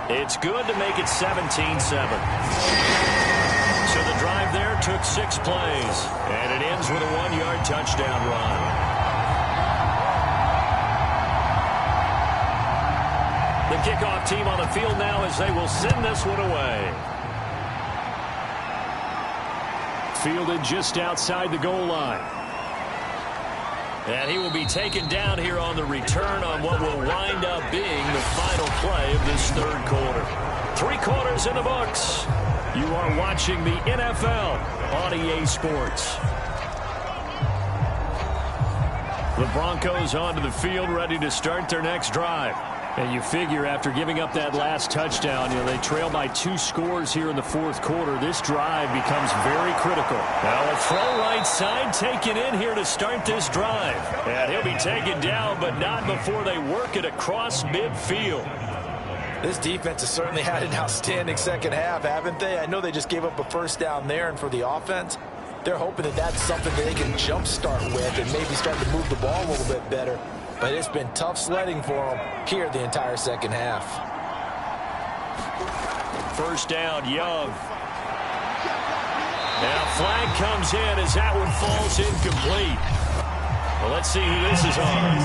It's good to make it 17-7. So the drive there took 6 plays, and it ends with a 1-yard touchdown run. The kickoff team on the field now as they will send this one away. Fielded just outside the goal line. And he will be taken down here on the return on what will wind up being the final play of this 3rd quarter. 3 quarters in the books. You are watching the NFL on EA Sports. The Broncos onto the field ready to start their next drive. And you figure after giving up that last touchdown, they trail by 2 scores here in the 4th quarter. This drive becomes very critical. Now a throw right side taken in here to start this drive. And he'll be taken down, but not before they work it across midfield. This defense has certainly had an outstanding 2nd half, haven't they? I know they just gave up a 1st down there, and for the offense, they're hoping that that's something that they can jumpstart with and maybe start to move the ball a little bit better. But it's been tough sledding for them here the entire 2nd half. 1st down, Young. Now flag comes in as that one falls incomplete. Well, let's see who this is on.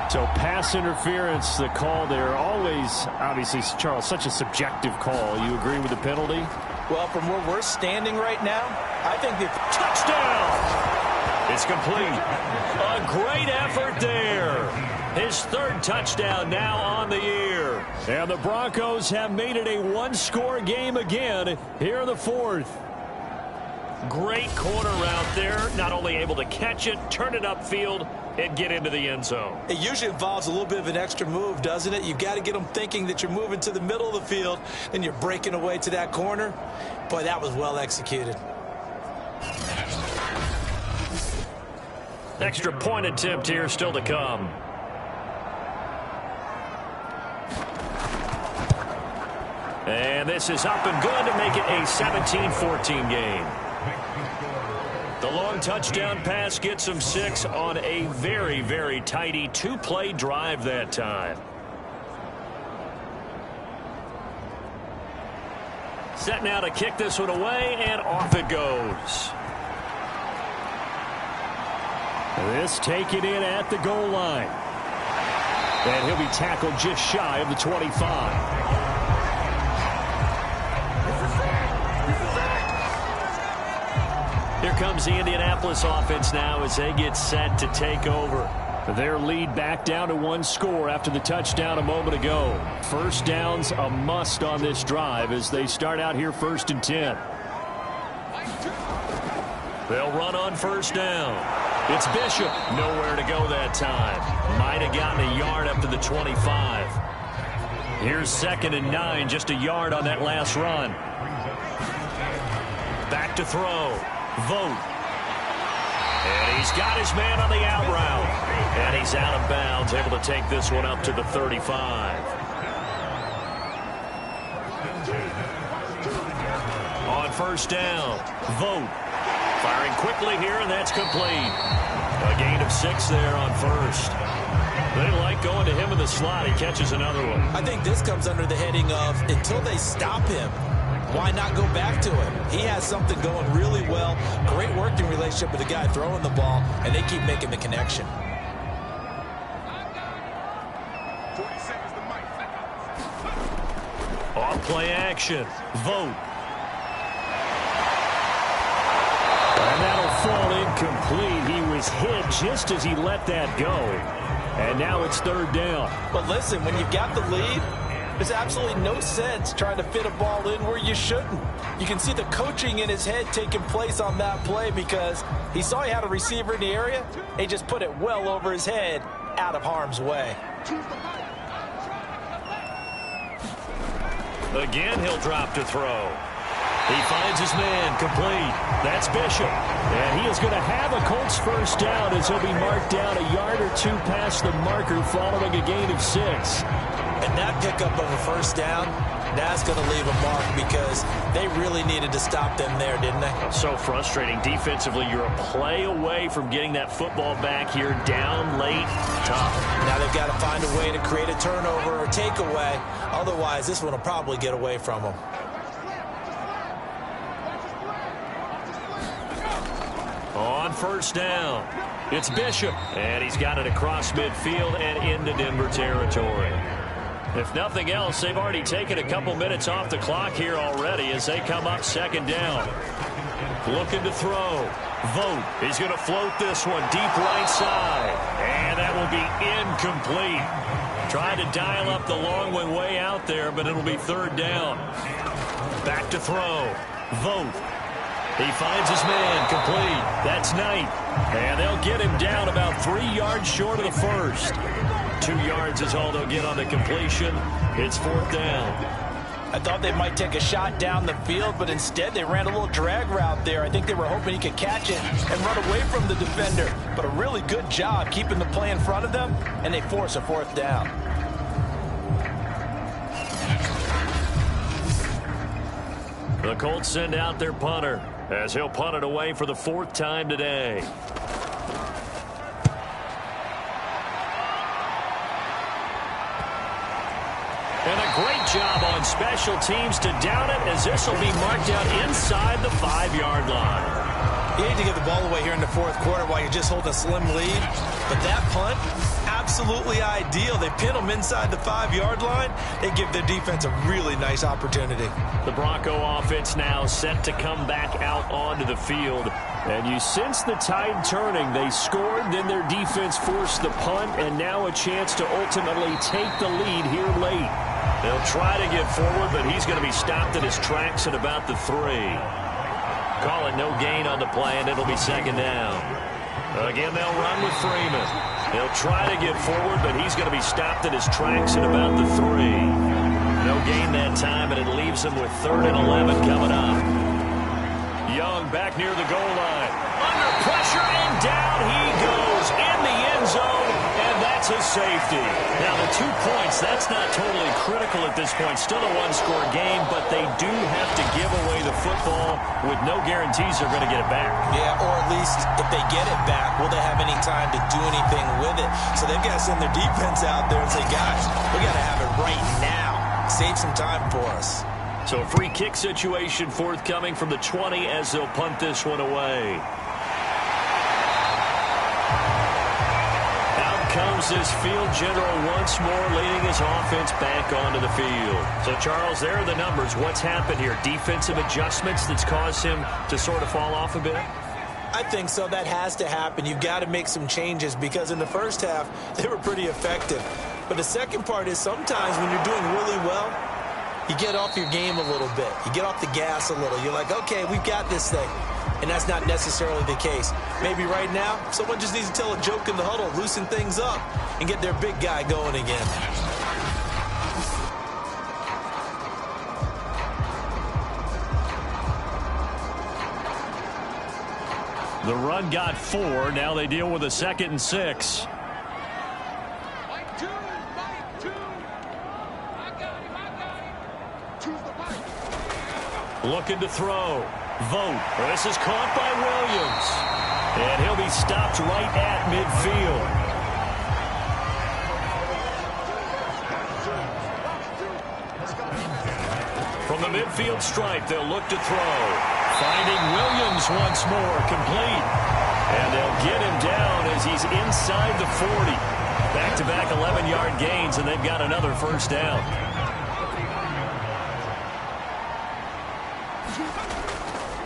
So pass interference, the call there. Always, obviously, Charles, such a subjective call. You agree with the penalty? Well, from where we're standing right now, I think the touchdown. It's complete. A great effort there. His 3rd touchdown now on the year. And the Broncos have made it a 1-score game again here in the 4th. Great corner route there. Not only able to catch it, turn it upfield, and get into the end zone. It usually involves a little bit of an extra move, doesn't it? You've got to get them thinking that you're moving to the middle of the field, and you're breaking away to that corner. Boy, that was well executed. Extra point attempt here still to come. And this is up and good to make it a 17-14 game. The long touchdown pass gets him 6 on a very, very tidy 2-play drive that time. Set now to kick this one away, and off it goes. This taken in at the goal line. And he'll be tackled just shy of the 25. Here comes the Indianapolis offense now as they get set to take over. Their lead back down to 1 score after the touchdown a moment ago. 1st down's a must on this drive as they start out here 1st and 10. They'll run on 1st down. It's Bishop. Nowhere to go that time. Might have gotten a yard up to the 25. Here's 2nd and 9, just a yard on that last run. Back to throw. Vogt. And he's got his man on the out route. And he's out of bounds, able to take this one up to the 35. On first down, Vogt. Firing quickly here, and that's complete. A gain of 6 there on first. They like going to him in the slot. He catches another one. I think this comes under the heading of until they stop him, why not go back to him? He has something going really well. Great working relationship with the guy throwing the ball, and they keep making the connection. Off play action. Vogt. And that'll fall incomplete. He was hit just as he let that go. And now it's third down. But listen, when you've got the lead, there's absolutely no sense trying to fit a ball in where you shouldn't. You can see the coaching in his head taking place on that play because he saw he had a receiver in the area. He just put it well over his head, out of harm's way. Again, he'll drop to throw. He finds his man, complete. That's Bishop. And he is going to have a Colts first down as he'll be marked down a yard or two past the marker following a gain of 6. And that pickup of a first down, that's going to leave a mark because they really needed to stop them there, didn't they? So frustrating. Defensively, you're a play away from getting that football back here down late. Tough. Now they've got to find a way to create a turnover or takeaway. Otherwise, this one will probably get away from them. On first down, it's Bishop. And he's got it across midfield and into Denver territory. If nothing else, they've already taken a couple minutes off the clock here already as they come up second down. Looking to throw. Vogt. He's going to float this one deep right side. And that will be incomplete. Tried to dial up the long one way out there, but it'll be third down. Back to throw. Vogt. He finds his man, complete. That's Knight. And they'll get him down about 3 yards short of the first. 2 yards is all they'll get on the completion. It's fourth down. I thought they might take a shot down the field, but instead they ran a little drag route there. I think they were hoping he could catch it and run away from the defender. But a really good job keeping the play in front of them, and they force a fourth down. The Colts send out their punter as he'll punt it away for the 4th time today. And a great job on special teams to down it as this will be marked out inside the 5-yard line. You need to get the ball away here in the fourth quarter while you're just holding a slim lead. But that punt, absolutely ideal. They pin them inside the 5-yard line. They give their defense a really nice opportunity. The Bronco offense now set to come back out onto the field. And you sense the tide turning. They scored, then their defense forced the punt, and now a chance to ultimately take the lead here late. They'll try to get forward, but he's going to be stopped in his tracks at about the 3. Call it no gain on the play, and it'll be second down. Again, they'll run with Freeman. They'll try to get forward, but he's going to be stopped in his tracks at about the 3. No gain that time, and it leaves him with 3rd and 11 coming up. Young back near the goal line. Under pressure, and down he goes in the end zone, and that's a safety. Now, the 2 points, that's not totally critical at this point. Still a one-score game, but they do have to give away the football with no guarantees they're going to get it back. Yeah, or at least if they get it back, will they have any time to do anything with it? So they've got to send their defense out there and say, guys, we got to have it right now. Save some time for us. So a free kick situation forthcoming from the 20 as they'll punt this one away. Out comes this field general once more, leading his offense back onto the field. So, Charles, there are the numbers. What's happened here? Defensive adjustments that's caused him to sort of fall off a bit? I think so. That has to happen. You've got to make some changes because in the first half, they were pretty effective. But the second part is sometimes when you're doing really well, you get off your game a little bit. You get off the gas a little. You're like, okay, we've got this thing. And that's not necessarily the case. Maybe right now, someone just needs to tell a joke in the huddle, loosen things up, and get their big guy going again. The run got 4. Now they deal with a 2nd and 6. Looking to throw. Vote. This is caught by Williams. And he'll be stopped right at midfield. From the midfield stripe, they'll look to throw. Finding Williams once more, complete. And they'll get him down as he's inside the 40. Back-to-back 11-yard gains, and they've got another first down.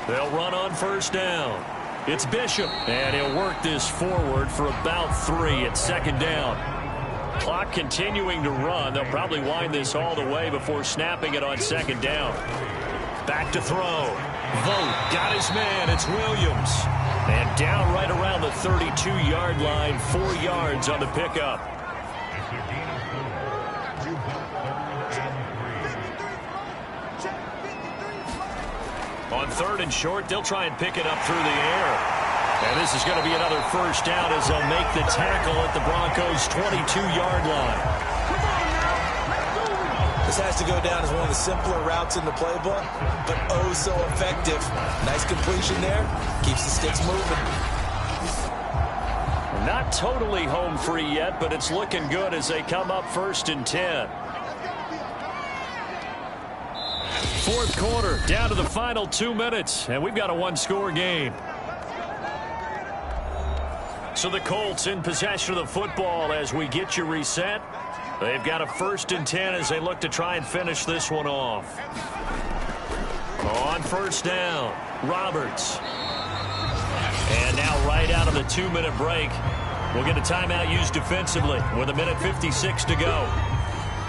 They'll run on first down. It's Bishop, and he'll work this forward for about 3 at 2nd down. Clock continuing to run. They'll probably wind this all the way before snapping it on 2nd down. Back to throw. Vote got his man. It's Williams. And down right around the 32-yard line, 4 yards on the pickup. On 3rd and short, they'll try and pick it up through the air. And this is going to be another first down as they'll make the tackle at the Broncos' 22-yard line. This has to go down as one of the simpler routes in the playbook, but oh so effective. Nice completion there. Keeps the sticks moving. Not totally home free yet, but it's looking good as they come up 1st and 10. 4th quarter, down to the final 2 minutes, and we've got a 1-score game. So the Colts in possession of the football as we get you reset. They've got a 1st and 10 as they look to try and finish this one off. On first down, Roberts. And now right out of the 2-minute break, we'll get a timeout used defensively with 1:56 to go.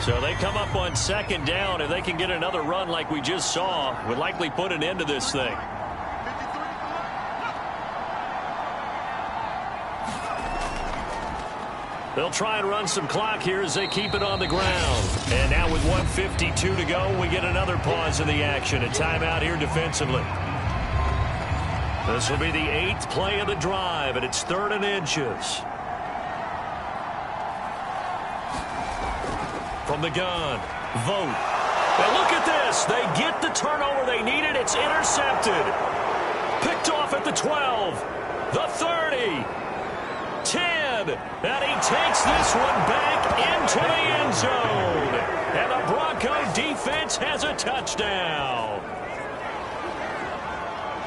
So they come up on 2nd down. If they can get another run like we just saw, would likely put an end to this thing. They'll try and run some clock here as they keep it on the ground. And now with 1:52 to go, we get another pause in the action. A timeout here defensively. This will be the 8th play of the drive, and it's 3rd and inches. From the gun, Vote. Now look at this. They get the turnover they needed. It's intercepted. Picked off at the 12, the 30, 10, and he takes this one back into the end zone. And the Bronco defense has a touchdown.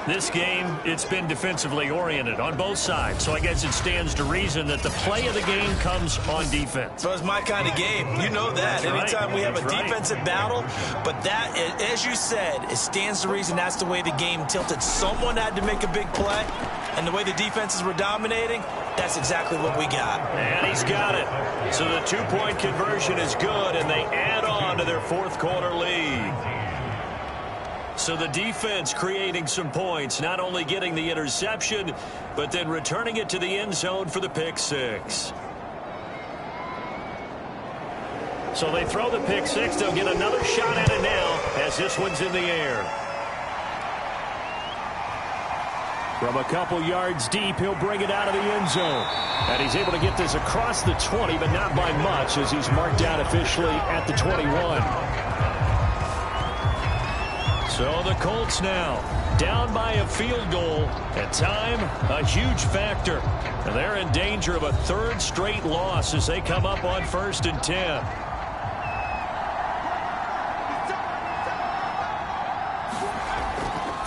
This game, it's been defensively oriented on both sides, so I guess it stands to reason that the play of the game comes on defense. So it's my kind of game. You know that. Anytime we have a defensive battle, but that, as you said, it stands to reason that's the way the game tilted. Someone had to make a big play, and the way the defenses were dominating, that's exactly what we got. And he's got it. So the two-point conversion is good, and they add on to their fourth quarter lead. So the defense creating some points, not only getting the interception, but then returning it to the end zone for the pick six. So they throw the pick six. They'll get another shot at it now as this one's in the air. From a couple yards deep, he'll bring it out of the end zone. And he's able to get this across the 20, but not by much as he's marked out officially at the 21. So the Colts now down by a field goal. At time, a huge factor. And they're in danger of a third straight loss as they come up on 1st and 10.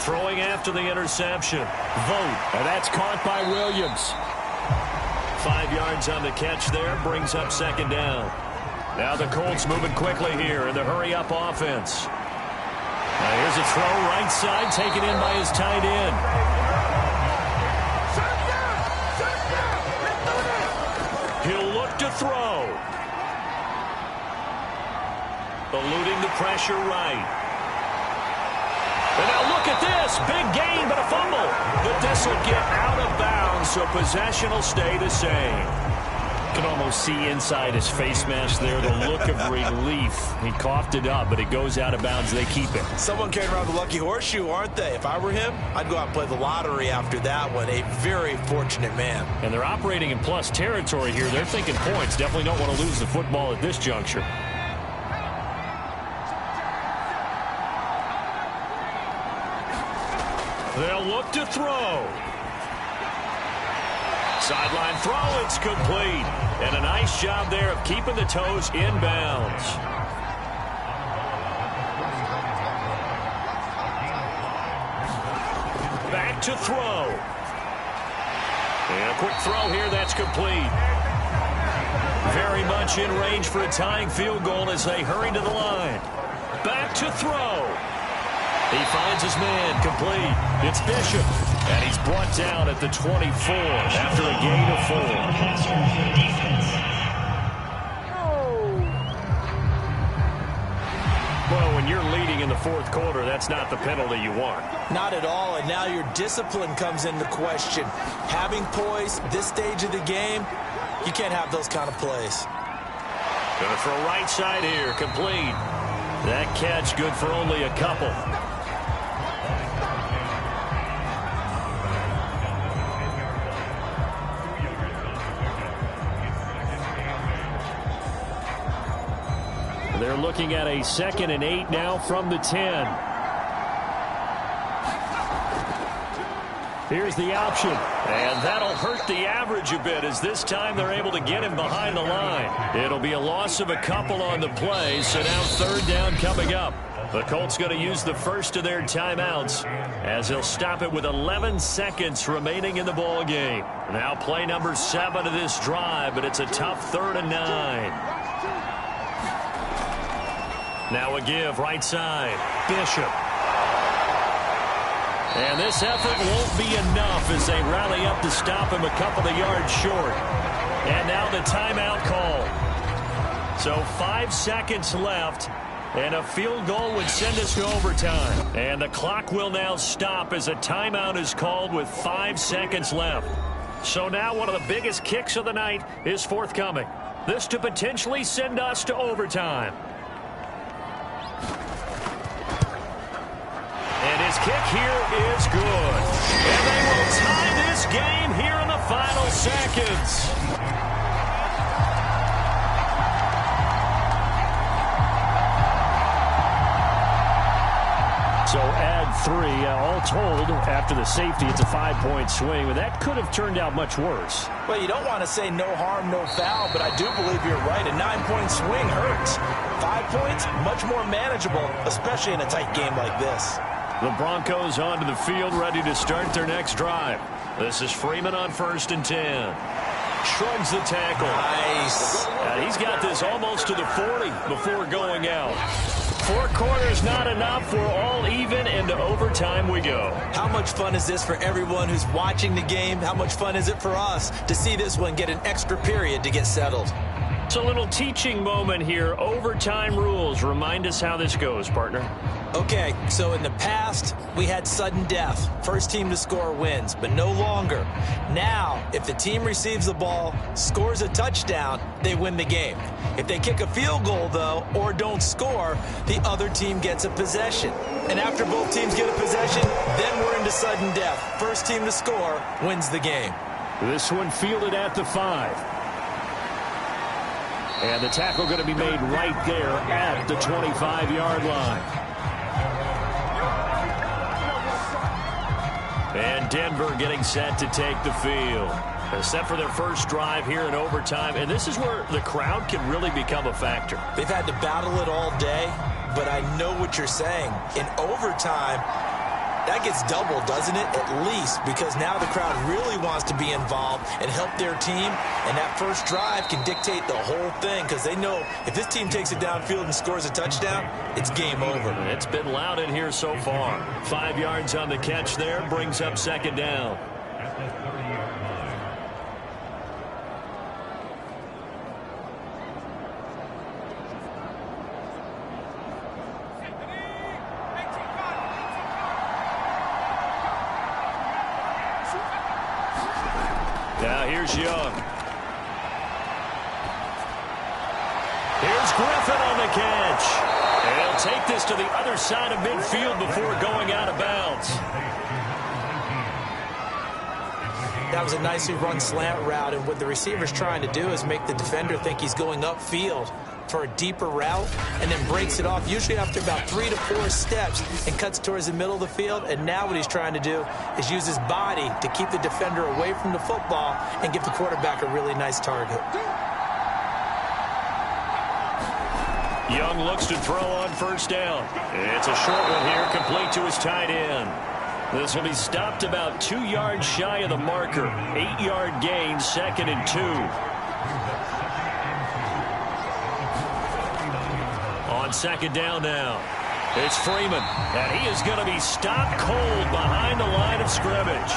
Throwing after the interception. Vote. And that's caught by Williams. 5 yards on the catch there. Brings up 2nd down. Now the Colts moving quickly here in the hurry-up offense. Now here's a throw right side taken in by his tight end. He'll look to throw. Eluding the pressure right. And now look at this. Big gain, but a fumble. But this will get out of bounds, so possession will stay the same. Can almost see inside his face mask there the look of relief. He coughed it up, but it goes out of bounds. They keep it. Someone carrying around the lucky horseshoe, aren't they? If I were him, I'd go out and play the lottery after that one. A very fortunate man. And they're operating in plus territory here. They're thinking points. Definitely don't want to lose the football at this juncture. They'll look to throw. Sideline throw, it's complete. And a nice job there of keeping the toes inbounds. Back to throw. And a quick throw here, that's complete. Very much in range for a tying field goal as they hurry to the line. Back to throw. He finds his man, complete. It's Bishop, and he's brought down at the 24 after a gain of 4. Well, when you're leading in the fourth quarter, that's not the penalty you want. Not at all, and now your discipline comes into question. Having poise this stage of the game, you can't have those kind of plays. Gonna throw right side here, complete. That catch good for only a couple. They're looking at a 2nd and 8 now from the 10. Here's the option. And that'll hurt the average a bit as this time they're able to get him behind the line. It'll be a loss of a couple on the play, so now 3rd down coming up. The Colts going to use the first of their timeouts as they'll stop it with 11 seconds remaining in the ball game. Now play number 7 of this drive, but it's a tough 3rd and 9. Now a give, right side, Bishop. And this effort won't be enough as they rally up to stop him a couple of yards short. And now the timeout call. So 5 seconds left, and a field goal would send us to overtime. And the clock will now stop as a timeout is called with 5 seconds left. So now one of the biggest kicks of the night is forthcoming. This to potentially send us to overtime. And his kick here is good. And they will tie this game here in the final seconds. So add 3, all told, after the safety, it's a 5-point swing. But that could have turned out much worse. Well, you don't want to say no harm, no foul, but I do believe you're right. A 9-point swing hurts. 5 points, much more manageable, especially in a tight game like this. The Broncos onto the field, ready to start their next drive. This is Freeman on 1st and 10. Shrugs the tackle. Nice. And he's got this almost to the 40 before going out. 4 quarters not enough. We're all even, and to overtime we go. How much fun is this for everyone who's watching the game? How much fun is it for us to see this one get an extra period to get settled? It's a little teaching moment here. Overtime rules. Remind us how this goes, partner. Okay, so in the past, we had sudden death. First team to score wins, but no longer. Now, if the team receives the ball, scores a touchdown, they win the game. If they kick a field goal, though, or don't score, the other team gets a possession. And after both teams get a possession, then we're into sudden death. First team to score wins the game. This one fielded at the 5. And the tackle going to be made right there at the 25-yard line. And Denver getting set to take the field. They're set for their first drive here in overtime. And this is where the crowd can really become a factor. They've had to battle it all day, but I know what you're saying. In overtime, that gets doubled, doesn't it? At least, because now the crowd really wants to be involved and help their team. And that first drive can dictate the whole thing because they know if this team takes it downfield and scores a touchdown, it's game over. It's been loud in here so far. 5 yards on the catch there, brings up 2nd down. Now here's Young. Griffin on the catch. And he'll take this to the other side of midfield before going out of bounds. That was a nicely run slant route, and what the receiver's trying to do is make the defender think he's going upfield for a deeper route, and then breaks it off, usually after about 3 to 4 steps, and cuts towards the middle of the field. And now what he's trying to do is use his body to keep the defender away from the football and give the quarterback a really nice target. Young looks to throw on first down. It's a short one here, complete to his tight end. This will be stopped about 2 yards shy of the marker. 8-yard gain, 2nd and 2. On 2nd down now, it's Freeman, and he is going to be stopped cold behind the line of scrimmage.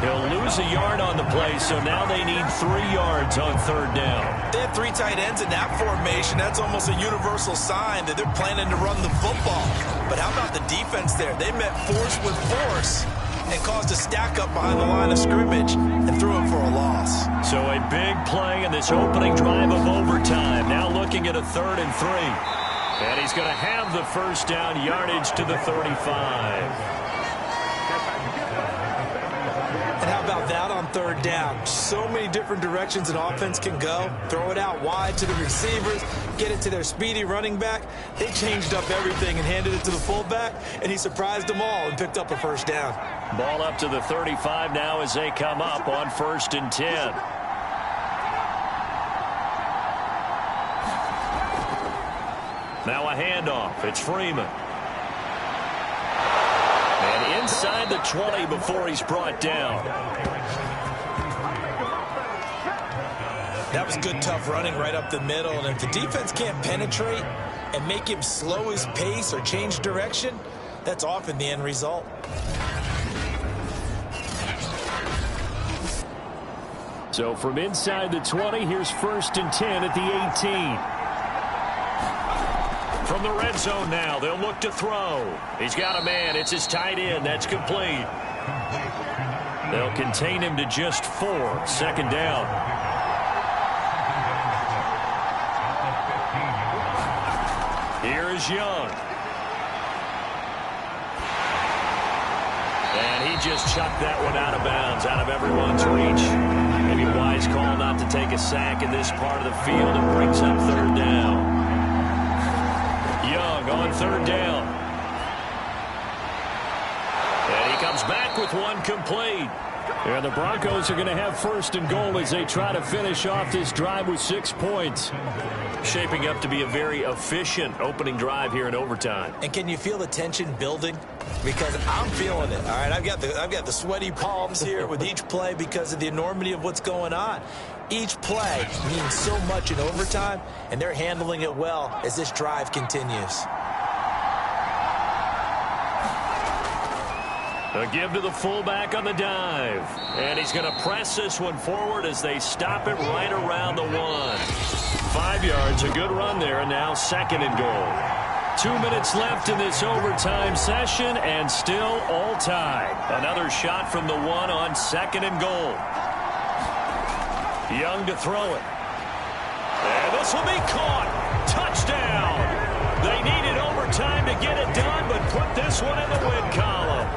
He'll lose a yard on the play, so now they need 3 yards on 3rd down. They have 3 tight ends in that formation. That's almost a universal sign that they're planning to run the football. But how about the defense there? They met force with force and caused a stack up behind the line of scrimmage and threw it for a loss. So a big play in this opening drive of overtime. Now looking at a 3rd and 3. And he's going to have the first down, yardage to the 35. And how about that on 3rd down? So many different directions an offense can go. Throw it out wide to the receivers, get it to their speedy running back. They changed up everything and handed it to the fullback, and he surprised them all and picked up a first down. Ball up to the 35 now as they come up on 1st and 10. Now a handoff. It's Freeman. And inside the 20 before he's brought down. That was good, tough running right up the middle. And if the defense can't penetrate and make him slow his pace or change direction, that's often the end result. So from inside the 20, here's 1st and 10 at the 18. From the red zone now, they'll look to throw. He's got a man. It's his tight end. That's complete. They'll contain him to just 4. 2nd down. Here is Young. And he just chucked that one out of bounds, out of everyone's reach. Maybe a wise call not to take a sack in this part of the field, and brings up 3rd down. Young on 3rd down. And he comes back with one complete. And the Broncos are going to have 1st and goal as they try to finish off this drive with 6 points. Shaping up to be a very efficient opening drive here in overtime. And can you feel the tension building? Because I'm feeling it. All right, I've got the sweaty palms here with each play because of the enormity of what's going on. Each play means so much in overtime, and they're handling it well as this drive continues. A give to the fullback on the dive. And he's going to press this one forward as they stop it right around the 1. 5 yards, a good run there, and now 2nd and goal. 2 minutes left in this overtime session, and still all tied. Another shot from the 1 on 2nd and goal. Young to throw it. And this will be caught. Touchdown. They needed overtime to get it done, but put this one in the win column.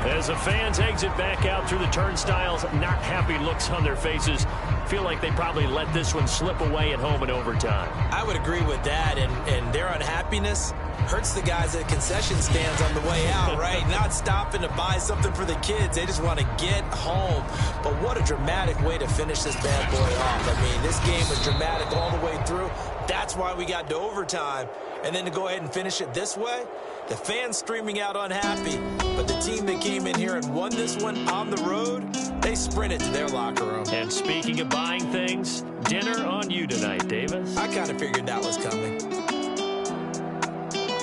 As the fans exit back out through the turnstiles, not happy looks on their faces. Feel like they probably let this one slip away at home in overtime. I would agree with that, and their unhappiness hurts the guys at concession stands on the way out, right? Not stopping to buy something for the kids. They just want to get home. But what a dramatic way to finish this bad boy off. I mean, this game was dramatic all the way through. That's why we got to overtime. And then to go ahead and finish it this way, the fans streaming out unhappy. But the team that came in here and won this one on the road, they sprinted to their locker room. And speaking of buying things, dinner on you tonight, Davis. I kind of figured that was coming.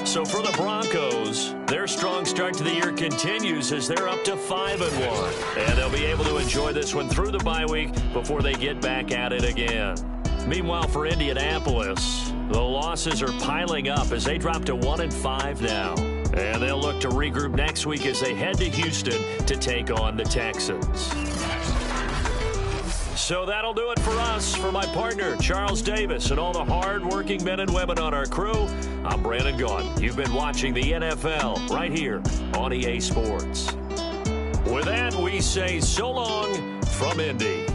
So for the Broncos, their strong start to the year continues as they're up to 5-1. And they'll be able to enjoy this one through the bye week before they get back at it again. Meanwhile, for Indianapolis, the losses are piling up as they drop to 1-5 now. And they'll look to regroup next week as they head to Houston to take on the Texans. So that'll do it for us. For my partner, Charles Davis, and all the hard-working men and women on our crew, I'm Brandon Gaudin. You've been watching the NFL right here on EA Sports. With that, we say so long from Indy.